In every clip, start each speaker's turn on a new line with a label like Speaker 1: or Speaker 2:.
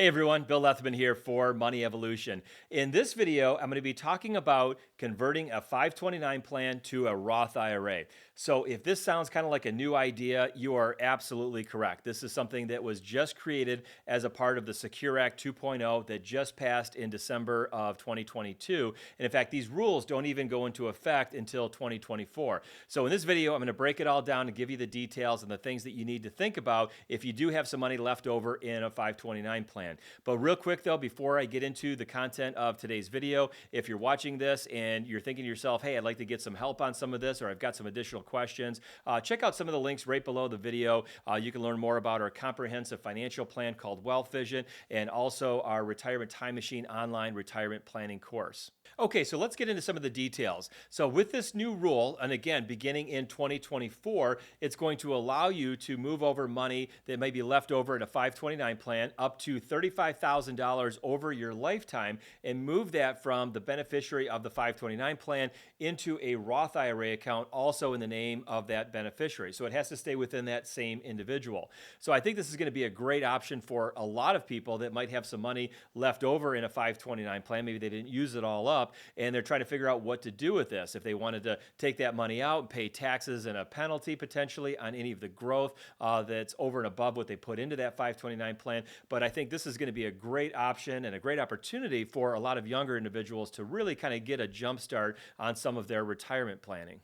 Speaker 1: Hey everyone, Bill Lethman here for Money Evolution. In this video, I'm going to be talking about converting a 529 plan to a Roth IRA. So, if this sounds kind of like a new idea, you are absolutely correct. This is something that was just created as a part of the Secure Act 2.0 that just passed in December of 2022. And in fact, these rules don't even go into effect until 2024. So, in this video, I'm going to break it all down and give you the details and the things that you need to think about if you do have some money left over in a 529 plan. But real quick though, before I get into the content of today's video, if you're watching this and you're thinking to yourself, hey, I'd like to get some help on some of this, or I've got some additional questions, check out some of the links right below the video. You can learn more about our comprehensive financial plan called Wealth Vision, and also our Retirement Time Machine online retirement planning course. Okay, so let's get into some of the details. So with this new rule, and again, beginning in 2024, it's going to allow you to move over money that may be left over in a 529 plan up to $35,000 over your lifetime and move that from the beneficiary of the 529 plan into a Roth IRA account, also in the name of that beneficiary. So it has to stay within that same individual. So I think this is going to be a great option for a lot of people that might have some money left over in a 529 plan. Maybe they didn't use it all up and they're trying to figure out what to do with this. If they wanted to take that money out and pay taxes and a penalty potentially on any of the growth that's over and above what they put into that 529 plan. But I think this is going to be a great option and a great opportunity for a lot of younger individuals to really kind of get a jump start on some of their retirement planning.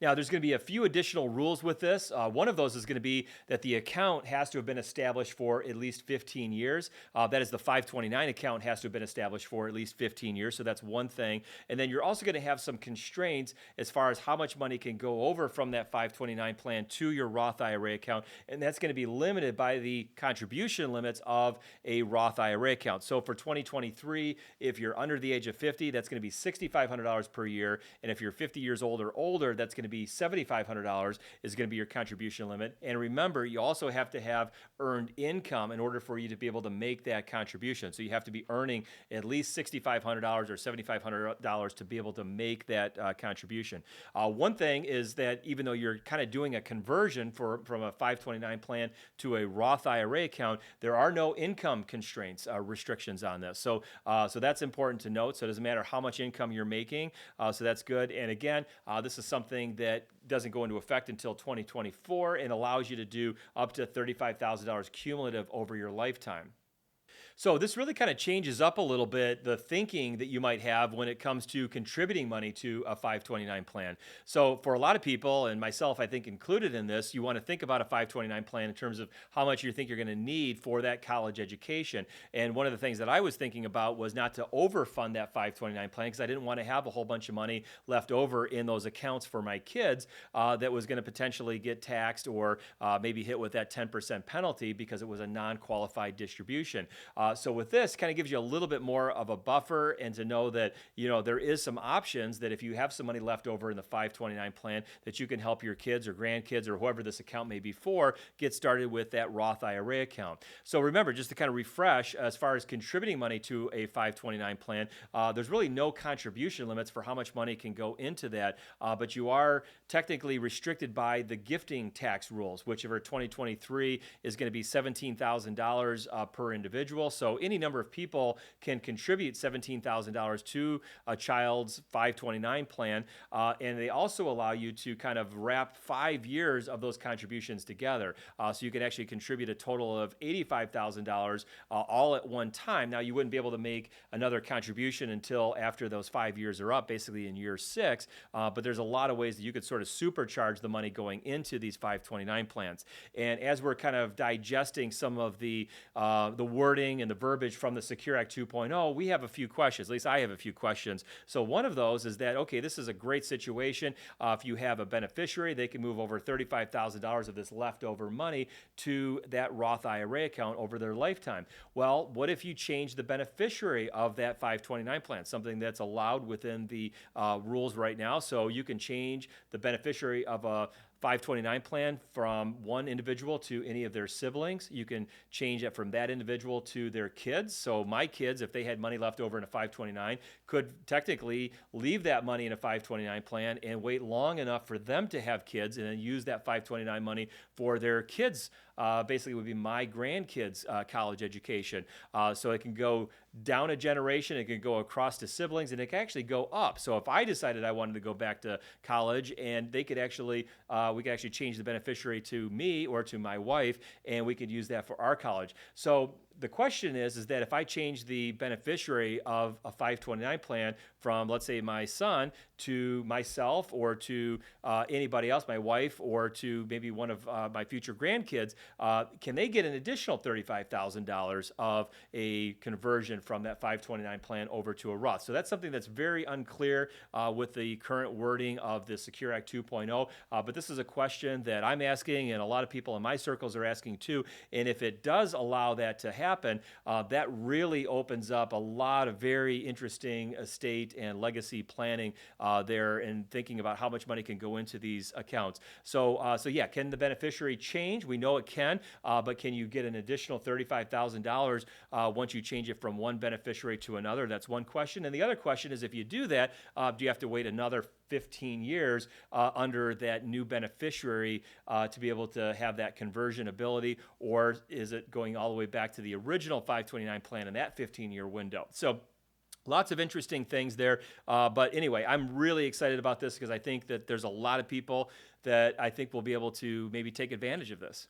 Speaker 1: Now, there's going to be a few additional rules with this. One of those is going to be that the account has to have been established for at least 15 years. That is, the 529 account has to have been established for at least 15 years. So that's one thing. And then you're also going to have some constraints as far as how much money can go over from that 529 plan to your Roth IRA account. And that's going to be limited by the contribution limits of a Roth IRA account. So for 2023, if you're under the age of 50, that's going to be $6,500 per year. And if you're 50 years old or older, that's going to be $7,500 is going to be your contribution limit. And remember, you also have to have earned income in order for you to be able to make that contribution. So you have to be earning at least $6,500 or $7,500 to be able to make that contribution. One thing is that even though you're kind of doing a conversion from a 529 plan to a Roth IRA account, there are no income constraints, restrictions on this. So that's important to note. So it doesn't matter how much income you're making. So that's good. And again, this is something that doesn't go into effect until 2024 and allows you to do up to $35,000 cumulative over your lifetime. So this really kind of changes up a little bit the thinking that you might have when it comes to contributing money to a 529 plan. So for a lot of people, and myself, I think included in this, you want to think about a 529 plan in terms of how much you think you're going to need for that college education. And one of the things that I was thinking about was not to overfund that 529 plan because I didn't want to have a whole bunch of money left over in those accounts for my kids that was going to potentially get taxed or maybe hit with that 10% penalty because it was a non-qualified distribution. So with this, kind of gives you a little bit more of a buffer and to know that, there is some options that if you have some money left over in the 529 plan that you can help your kids or grandkids or whoever this account may be for get started with that Roth IRA account. So remember, just to kind of refresh, as far as contributing money to a 529 plan, there's really no contribution limits for how much money can go into that, but you are technically restricted by the gifting tax rules, which for 2023 is going to be $17,000 per individual. So any number of people can contribute $17,000 to a child's 529 plan. And they also allow you to kind of wrap 5 years of those contributions together. So you can actually contribute a total of $85,000 all at one time. Now, you wouldn't be able to make another contribution until after those 5 years are up, basically in year 6. But there's a lot of ways that you could sort of supercharge the money going into these 529 plans. And as we're kind of digesting some of the wording and the verbiage from the Secure Act 2.0, we have a few questions. At least I have a few questions. So one of those is that, okay, this is a great situation. If you have a beneficiary, they can move over $35,000 of this leftover money to that Roth IRA account over their lifetime. Well, what if you change the beneficiary of that 529 plan, something that's allowed within the rules right now? So you can change the beneficiary of a 529 plan from one individual to any of their siblings. You can change it from that individual to their kids. So my kids, if they had money left over in a 529, could technically leave that money in a 529 plan and wait long enough for them to have kids and then use that 529 money for their kids' basically would be my grandkids' college education. So it can go down a generation, it can go across to siblings, and it can actually go up. So if I decided I wanted to go back to college, and they could actually, we could actually change the beneficiary to me or to my wife, and we could use that for our college. So the question is that if I change the beneficiary of a 529 plan from, let's say, my son to myself or to anybody else, my wife, or to maybe one of my future grandkids, can they get an additional $35,000 of a conversion from that 529 plan over to a Roth? So that's something that's very unclear with the current wording of the Secure Act 2.0. But this is a question that I'm asking, and a lot of people in my circles are asking too. And if it does allow that to happen, that really opens up a lot of very interesting estate and legacy planning there, and thinking about how much money can go into these accounts. So yeah, can the beneficiary change? We know it can, but can you get an additional $35,000 once you change it from one beneficiary to another? That's one question. And the other question is, if you do that, do you have to wait another 15 years under that new beneficiary to be able to have that conversion ability, or is it going all the way back to the original 529 plan in that 15-year window? So lots of interesting things there. But anyway, I'm really excited about this because I think that there's a lot of people that I think will be able to maybe take advantage of this.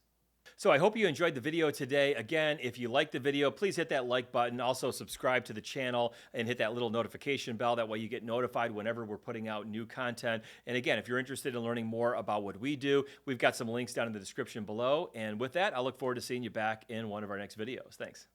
Speaker 1: So I hope you enjoyed the video today. Again, if you liked the video, please hit that like button. Also subscribe to the channel and hit that little notification bell. That way you get notified whenever we're putting out new content. And again, if you're interested in learning more about what we do, we've got some links down in the description below. And with that, I look forward to seeing you back in one of our next videos. Thanks.